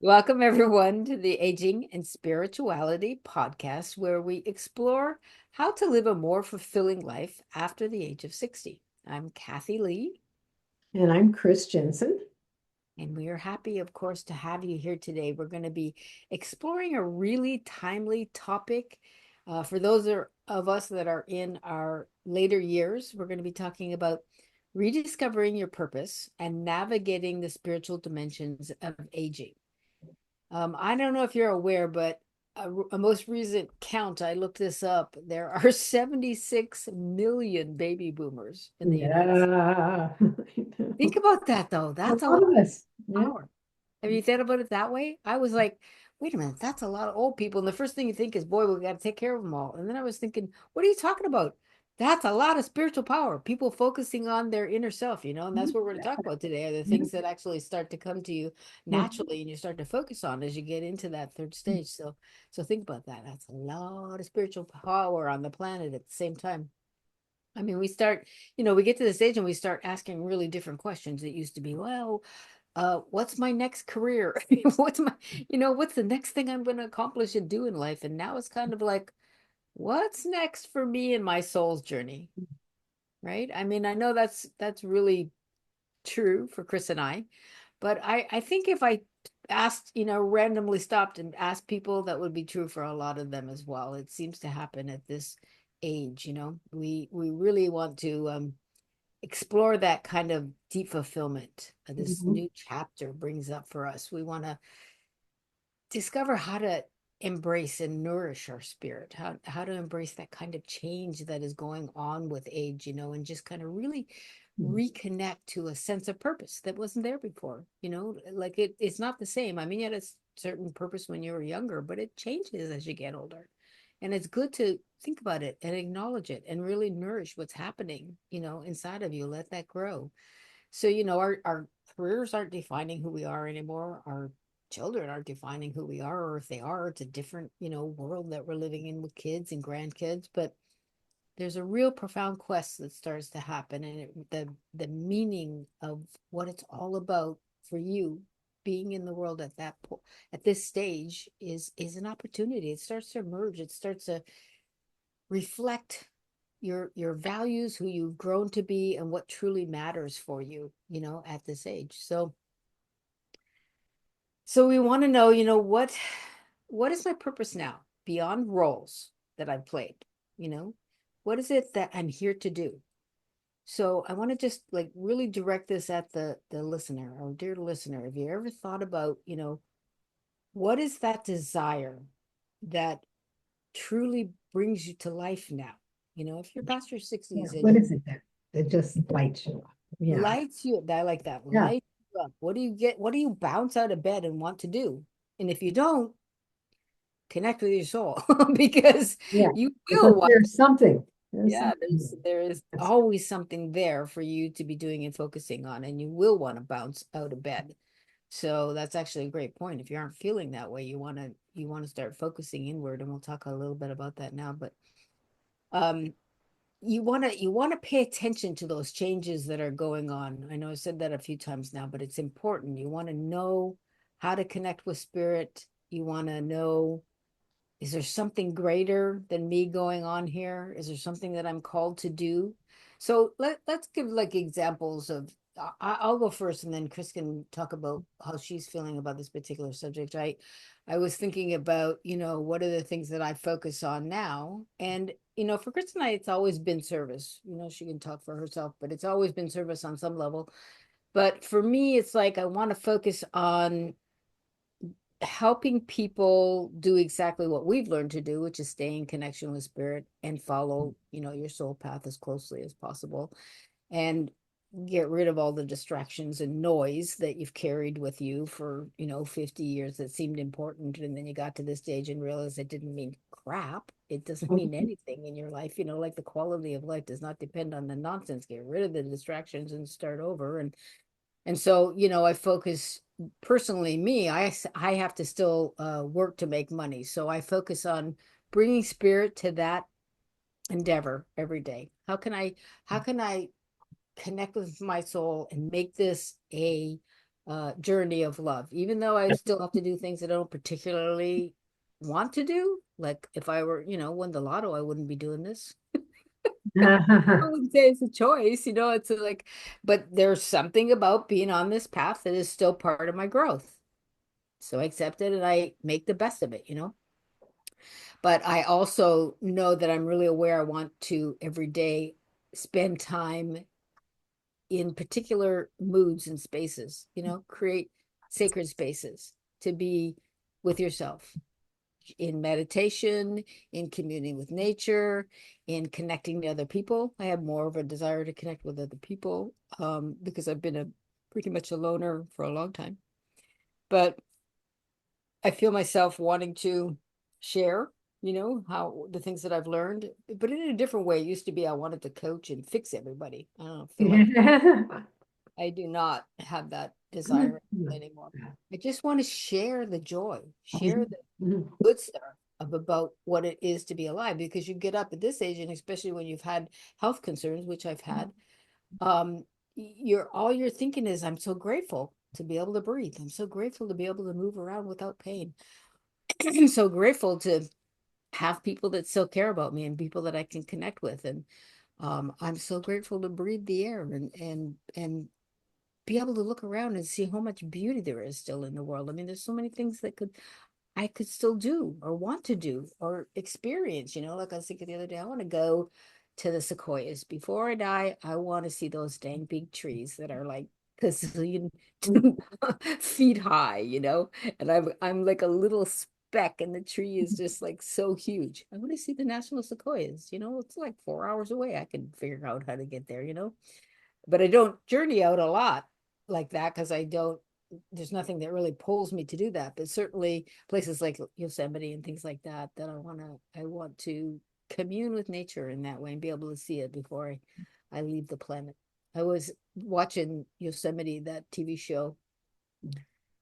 Welcome, everyone, to the Aging and Spirituality podcast, where we explore how to live a more fulfilling life after the age of 60. I'm Kathy Lee, And I'm Chris Jensen. and we are happy, of course, to have you here today. We're going to be exploring a really timely topic. For those of us that are in our later years, we're going to be talking about rediscovering your purpose and navigating the spiritual dimensions of aging. I don't know if you're aware, but a most recent count, I looked this up. There are 76 million baby boomers in the United States. Yeah. Think about that, though. A That's a lot lot of us. of Yeah. power. Have you thought about it that way? I was like, wait a minute, that's a lot of old people. And the first thing you think is, boy, we got to take care of them all. And then I was thinking, what are you talking about? That's a lot of spiritual power. People focusing on their inner self, and that's what we're going to talk about today are the things that actually start to come to you naturally and you start to focus on as you get into that third stage. So think about that. That's a lot of spiritual power on the planet at the same time. I mean, we get to the stage and we start asking really different questions. It used to be, well, what's my next career? What's the next thing I'm going to accomplish and do in life? And now it's kind of like, what's next for me in my soul's journey? Right? I mean, I know that's really true for Chris and I, but I think if I asked, randomly stopped and asked people, that would be true for a lot of them as well. It seems to happen at this age. We really want to explore that kind of deep fulfillment this Mhm. new chapter brings up for us. We want to discover how to embrace and nourish our spirit, how to embrace that kind of change that is going on with age, and just kind of really reconnect to a sense of purpose that wasn't there before. Like it's not the same. I mean, you had a certain purpose when you were younger, but it changes as you get older. And it's good to think about it and acknowledge it and really nourish what's happening, inside of you. Let that grow. So, our careers aren't defining who we are anymore. Our children aren't defining who we are, or if they are, it's a different, world that we're living in with kids and grandkids. But there's a real profound quest that starts to happen, and the meaning of what it's all about for you being in the world at this stage is an opportunity. It starts to emerge. It starts to reflect your values, who you've grown to be, and what truly matters for you, at this age. So we want to know, what is my purpose now beyond roles that I've played? You know, what is it that I'm here to do? So I want to just like really direct this at the listener, or dear listener. Have you ever thought about, what is that desire that truly brings you to life now? If you're past your Yeah. 60s and What is it that just lights you up? Yeah. lights you, I like that, Yeah. lights you up. What do you bounce out of bed and want to do? And if you don't, connect with your soul because Yeah. you Because will want. there's something. There's Yeah, something there is there. always something there for you to be doing and focusing on, and you will want to bounce out of bed. So that's actually a great point. If you aren't feeling that way, you want to start focusing inward, and we'll talk a little bit about that now. But um you want to pay attention to those changes that are going on. I know I said that a few times now, but it's important. You want to know how to connect with spirit. You want to know, is there something greater than me going on here? Is there something that I'm called to do? So let's give like examples of. I'll go first, and then Chris can talk about how she's feeling about this particular subject. I was thinking about, what are the things that I focus on now, and for Chris and I, it's always been service. She can talk for herself, but it's always been service on some level. But for me, it's like I want to focus on helping people do exactly what we've learned to do, which is stay in connection with spirit and follow, your soul path as closely as possible, and get rid of all the distractions and noise that you've carried with you for, 50 years that seemed important. And then you got to this stage and realized it didn't mean crap. It doesn't mean anything in your life. Like the quality of life does not depend on the nonsense. Get rid of the distractions and start over. And so, I focus personally, I have to still work to make money. So I focus on bringing spirit to that endeavor every day. How can I connect with my soul and make this a journey of love, even though I still have to do things that I don't particularly want to do. Like if I were, won the lotto, I wouldn't be doing this. I wouldn't say it's a choice, it's like, but there's something about being on this path that is still part of my growth. So I accept it and I make the best of it. But I also know that I'm really aware I want to every day spend time in particular moods and spaces, create sacred spaces to be with yourself in meditation, in communing with nature, in connecting to other people. I have more of a desire to connect with other people because I've been a pretty much a loner for a long time. But I feel myself wanting to share, how the things that I've learned, but in a different way. It used to be I wanted to coach and fix everybody. I don't feel like I do not have that desire anymore. I just want to share the joy, share the good stuff of about what it is to be alive, because you get up at this age, and especially when you've had health concerns, which I've had, you're all you're thinking is, I'm so grateful to be able to breathe. I'm so grateful to be able to move around without pain. I'm so grateful to have people that still care about me and people that I can connect with. And I'm so grateful to breathe the air and be able to look around and see how much beauty there is still in the world. I mean, there's so many things that I could still do or want to do or experience, like I was thinking the other day, I want to go to the sequoias. Before I die, I want to see those dang big trees that are like gazillion feet high, and I'm like a little speck and the tree is just like so huge. I want to see the national sequoias, it's like 4 hours away. I can figure out how to get there, but I don't journey out a lot like that because there's nothing that really pulls me to do that. But certainly places like Yosemite and things like that, I want to commune with nature in that way and be able to see it before I leave the planet. I was watching Yosemite, that TV show,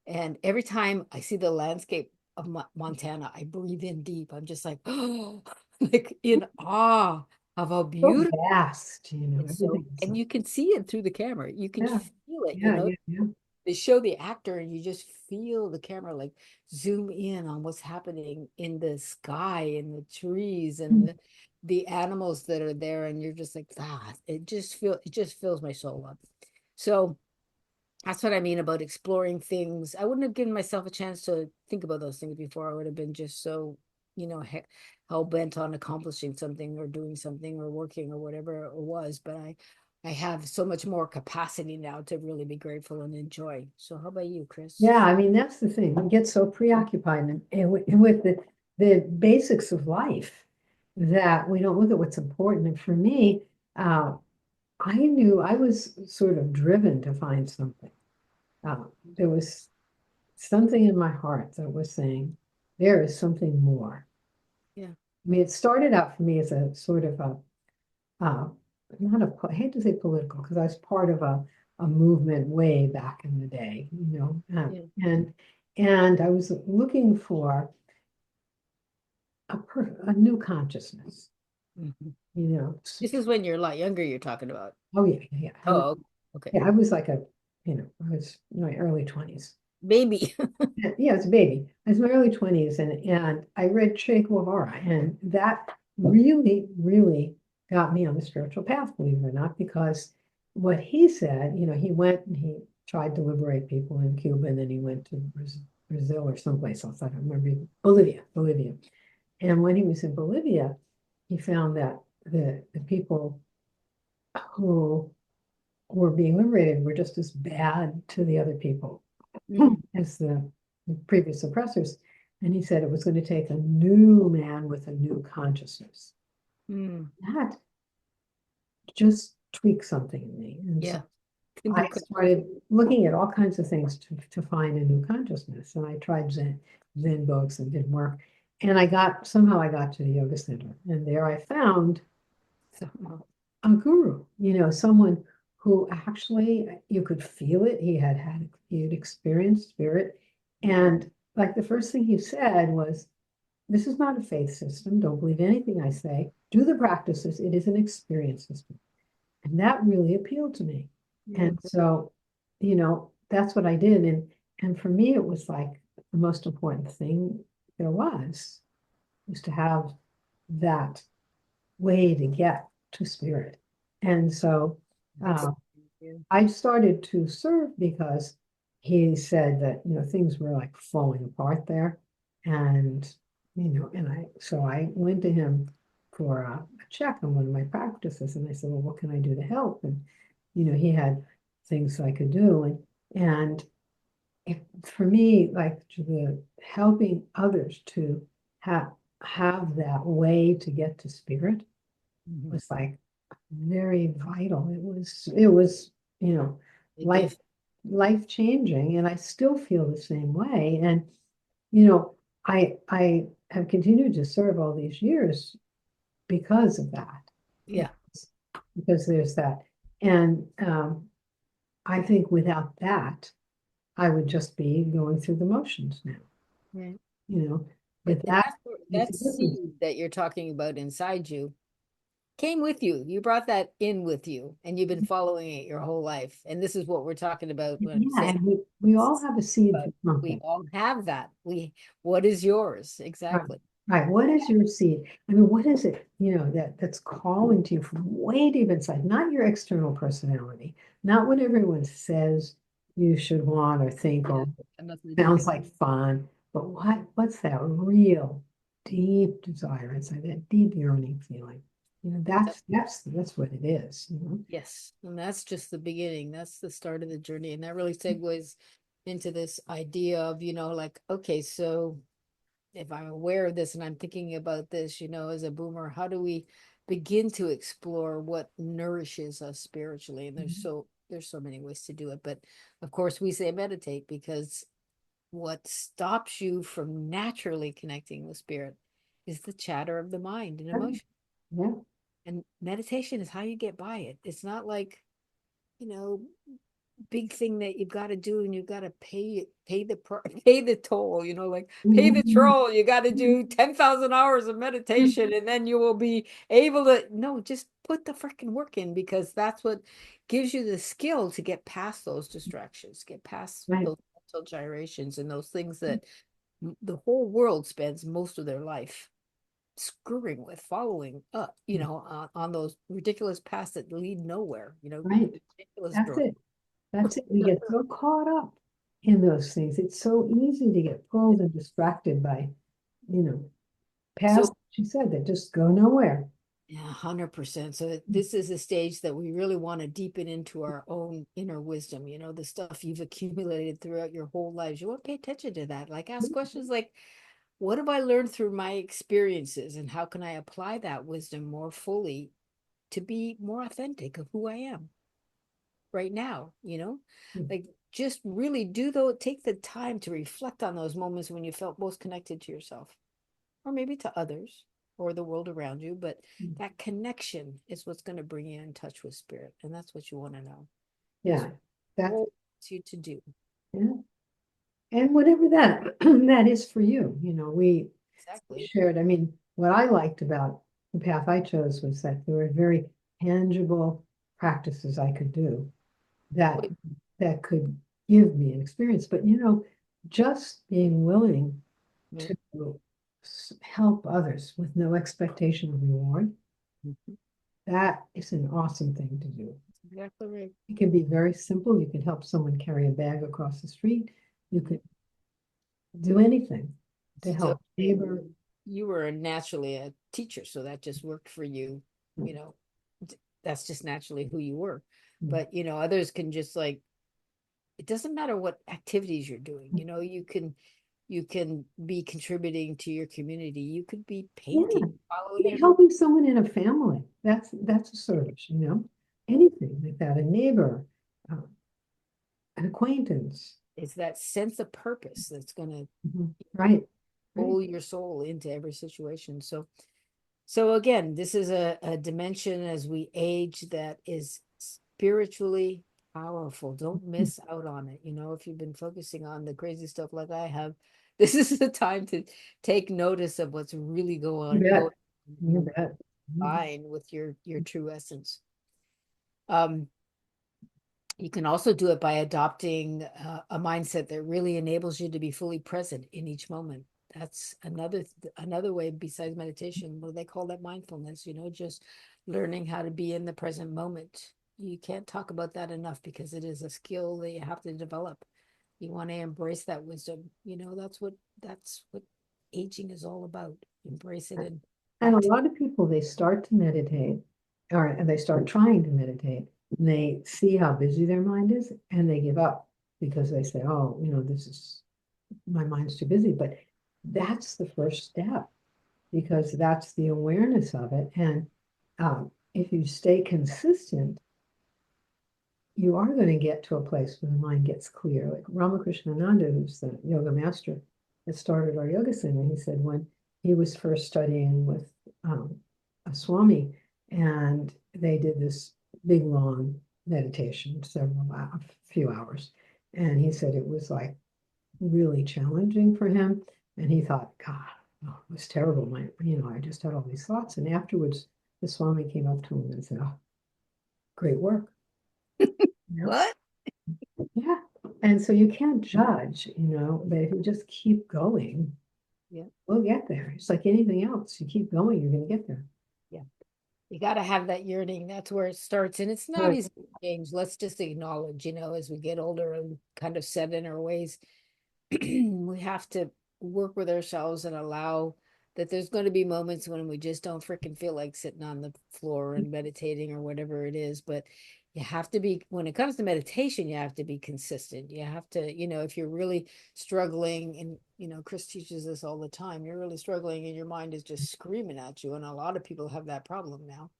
and every time I see the landscape of Montana, I breathe in deep. I'm just like, oh, like in awe of how So beautiful vast, it's. So, everything is and so, you can see it through the camera. You can yeah, feel it, yeah. They show the actor and you just feel the camera like zoom in on what's happening in the sky and the trees and the animals that are there. And you're just like, it just fills my soul up. So that's what I mean about exploring things. I wouldn't have given myself a chance to think about those things before. I would have been just so, hell bent on accomplishing something or doing something or working or whatever it was. But I have so much more capacity now to really be grateful and enjoy. So how about you, Chris? Yeah, I mean, that's the thing. We get so preoccupied with the basics of life that we don't look at what's important. And for me, I knew I was sort of driven to find something. There was something in my heart that was saying, there is something more. Yeah. I mean, it started out for me as a sort of uh, not a, I hate to say political, because I was part of a movement way back in the day, Yeah. and I was looking for a new consciousness, Mhm. you know. This is when you're a lot younger, you're talking about. Oh yeah. Oh, okay. Yeah, I was like I was in my early 20s. Baby. Yeah, it's a baby. I was in my early 20s and I read Che Guevara, and that really, really got me on the spiritual path, believe it or not, because what he said, he went and he tried to liberate people in Cuba, and then he went to Brazil or someplace else. I don't remember. Bolivia. And when he was in Bolivia, he found that the people who were being liberated were just as bad to the other people Mm, as the previous oppressors. And he said it was going to take a new man with a new consciousness. mm, That just tweaked something in me. And so yeah. The I new started looking at all kinds of things to find a new consciousness. And I tried Zen books and did work. And somehow I got to the yoga center. And there I found so, a guru, someone who actually you could feel it. He had experienced spirit. And like the first thing he said was, this is not a faith system. Don't believe anything I say. Do the practices. It is an experience system. And that really appealed to me. yeah. And so, that's what I did. And for me, it was like the most important thing there was to have that way to get to spirit. And so That's uh, I started to serve because he said that, things were like falling apart there. And, so I went to him for a check on one of my practices. And I said, well, what can I do to help? And, he had things I could do. And for me, like the helping others to have that way to get to spirit Mhm. was like very vital. It was, A life gift. life changing, and I still feel the same way. And you know, I have continued to serve all these years because of that. Yeah. Because there's that. And I think without that, I would just be going through the motions now, Right. you know. And But and that makes that a difference. seed that you're talking about inside you came with you. You brought that in with you, and you've been following it your whole life. And this is what we're talking about when I'm Yeah, saying, and we all have a seed but for we something. all have that. What is yours? Right. Exactly. Right. What is your seed? I mean, what is it, that's calling to you from way deep inside, not your external personality, not what everyone says you should want or think Yeah. or Got nothing to do with sounds it. like fun, but what's that real deep desire inside, that deep yearning feeling? That's what it is. Yes, and that's just the beginning. That's the start of the journey. And that really segues into this idea of, like, okay, so if I'm aware of this and I'm thinking about this, as a boomer, how do we begin to explore what nourishes us spiritually? And Mhm. there's so many ways to do it. But of course we say meditate because what stops you from naturally connecting with spirit is the chatter of the mind and Right. emotion. Yeah. And meditation is how you get by it. It's not like, you know, big thing that you've got to do and you've got to pay the toll, like pay the Mhm. troll. You got to do 10,000 hours of meditation and then you will be able to no, just put the freaking work in because that's what gives you the skill to get past those distractions, get past Right. those mental gyrations and those things that the whole world spends most of their life screwing with, following up, on those ridiculous paths that lead nowhere, Right. ridiculous That's drug. it. That's it. We get so caught up in those things. It's so easy to get pulled and distracted by, you know, So paths, she said, that just go nowhere. yeah, 100%. So this is a stage that we really want to deepen into our own inner wisdom, the stuff you've accumulated throughout your whole lives. You want to pay attention to that. Like ask questions like, what have I learned through my experiences and how can I apply that wisdom more fully to be more authentic of who I am right now? Like just really do though, take the time to reflect on those moments when you felt most connected to yourself or maybe to others or the world around you, but that connection is what's going to bring you in touch with spirit. And that's what you want to know is Yeah, that's, what wants you to do. yeah. And whatever that that is for you, we Exactly. shared. I mean, what I liked about the path I chose was that there were very tangible practices I could do that that could give me an experience. But just being willing Yeah. to help others with no expectation of reward, Mhm. that is an awesome thing to do. Exactly right. It can be very simple. You can help someone carry a bag across the street. You could do anything to So help neighbor. you were naturally a teacher, so that just worked for you, you know. That's just naturally who you were. But others can just like it doesn't matter what activities you're doing. You can be contributing to your community. You could be Yeah, painting, following your helping someone in a family. That's a service. Anything like that, a neighbor, uh, an acquaintance. it's that sense of purpose that's going to Mhm. Right, right. pull your soul into every situation. So again, this is a dimension as we age that is spiritually powerful. Don't miss out on it. If you've been focusing on the crazy stuff like I have, this is the time to take notice of what's really You going bet. You and bet. Mhm. align with your true essence. Um, You can also do it by adopting a mindset that really enables you to be fully present in each moment. That's another way besides meditation. What do they call that? Mindfulness, just learning how to be in the present moment. You can't talk about that enough because it is a skill that you have to develop. You want to embrace that wisdom. That's what aging is all about. Embrace it and And a practice. lot of people, they start to meditate, or they start trying to meditate, and they see how busy their mind is, and they give up because they say, oh, this is, my mind's too busy. But that's the first step because that's the awareness of it. And if you stay consistent, you are going to get to a place where the mind gets clear. Like Ramakrishna Ananda, who's the yoga master that started our yoga center, he said when he was first studying with a Swami, and they did this big long meditation, a few hours, and he said it was like really challenging for him, and he thought, God, oh, it was terrible. I just had all these thoughts, and afterwards, the Swami came up to him and said, "Oh, great work." You know? What? Yeah. And so you can't judge, but if you just keep going, Yeah, we'll get there. It's like anything else. You keep going, you're going to get there. yeah. You got to have that yearning. That's where it starts. And it's not Right. easy to change. Let's just acknowledge, as we get older and kind of set in our ways, we have to work with ourselves and allow that there's going to be moments when we just don't freaking feel like sitting on the floor and meditating or whatever it is. But you have to be, when it comes to meditation, you have to be consistent. You have to, if you're really struggling, and, Chris teaches this all the time, you're really struggling and your mind is just screaming at you. And a lot of people have that problem now.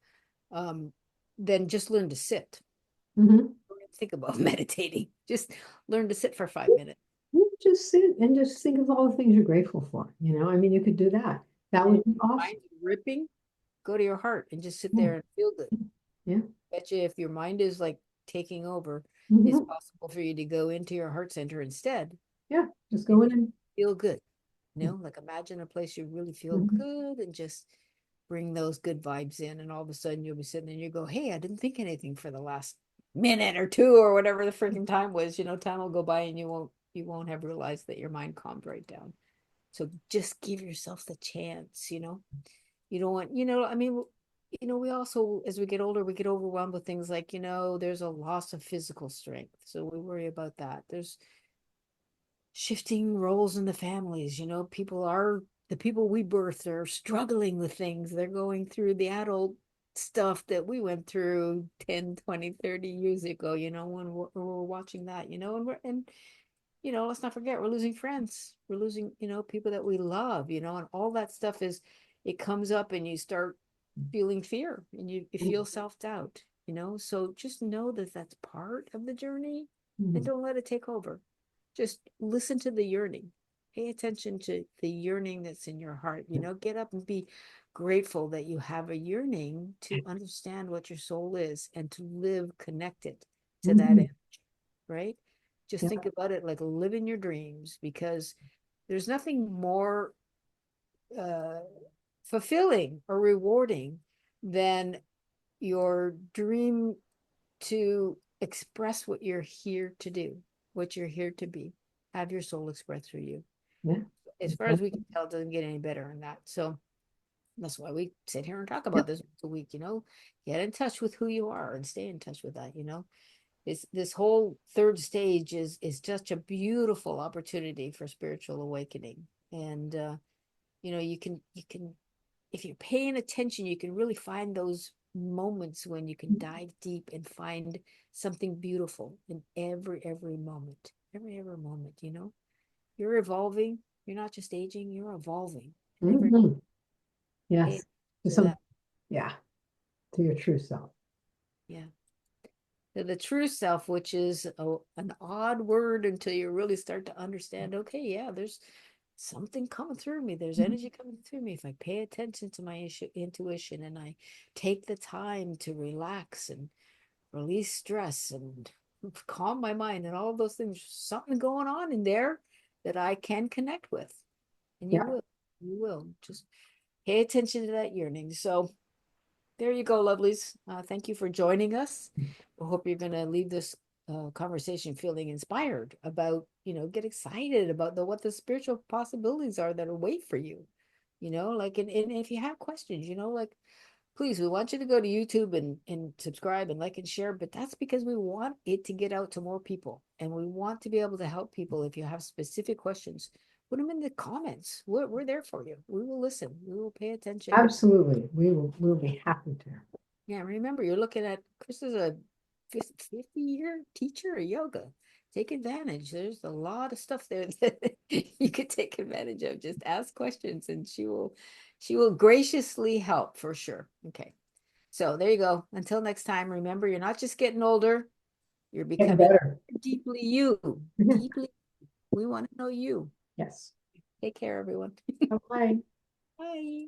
Um, then just learn to sit. Hmm. Don't even think about meditating. Just learn to sit for 5 minutes. You just sit and just think of all the things you're grateful for. I mean, you could do that. That And would if be your awesome. mind is ripping, go to your heart and just sit Yeah. there and feel good. Yeah. Bet you if your mind is like taking over, it's Hmm. possible for you to go into your heart center instead Yeah. Just and go in just and feel good. Like imagine a place you really feel mhm. good and just bring those good vibes in. And all of a sudden you'll be sitting there and you go, hey, I didn't think anything for the last minute or two or whatever the freaking time was. Time will go by and you won't have realized that your mind calmed right down. So just give yourself the chance. You don't want, I mean, we also, as we get older, we get overwhelmed with things like, there's a loss of physical strength. So we worry about that. There's shifting roles in the families. The people we birthed are struggling with things. They're going through the adult stuff that we went through 10, 20, 30 years ago, when we're watching that, and let's not forget we're losing friends. We're losing, people that we love, and all that stuff it comes up and you start feeling fear and you feel self-doubt, so just know that that's part of the journey and Mhm. don't let it take over. Just listen to the yearning. Pay attention to the yearning that's in your heart. Get up and be grateful that you have a yearning to understand what your soul is and to live connected to that Mhm. energy, right? Just Yeah. think about it like living your dreams, because there's nothing more uh, fulfilling or rewarding than your dream to express what you're here to do, what you're here to be. Have your soul express through you. Yeah. As far as we can tell, it doesn't get any better than that. So that's why we sit here and talk about Yep. this once a week. Get in touch with who you are and stay in touch with that. This whole third stage is such a beautiful opportunity for spiritual awakening. And you can if you're paying attention, you can really find those moments when you can dive deep and find something beautiful in every moment. Every moment, you're evolving. You're not just aging, you're evolving. And Mhm. pay Yes. attention There's to that. yeah, to your true self. Yeah. The true self, which is an odd word until you really start to understand, okay, yeah, there's something coming through me. There's energy coming through me. If I pay attention to my intuition and I take the time to relax and release stress and calm my mind and all of those things, something going on in there that I can connect with. And you Yeah. will. You will. Just pay attention to that yearning. So there you go, lovelies. Thank you for joining us. I hope you're going to leave this conversation feeling inspired about, get excited about what the spiritual possibilities are that await for you. Like, and if you have questions, like, please, we want you to go to YouTube and subscribe and like and share, but that's because we want it to get out to more people. And we want to be able to help people. If you have specific questions, put them in the comments. We're there for you. We will listen. We will pay attention. Absolutely. We'll be happy to. Yeah, remember, you're looking at Chris is a 50-year teacher of yoga. Take advantage. There's a lot of stuff there that you could take advantage of. Just ask questions and she will graciously help for sure. Okay. So there you go. Until next time, remember, you're not just getting older, you're Getting becoming better. deeply you. Deeply. We want to know you. Yes. Take care, everyone. Bye. Bye.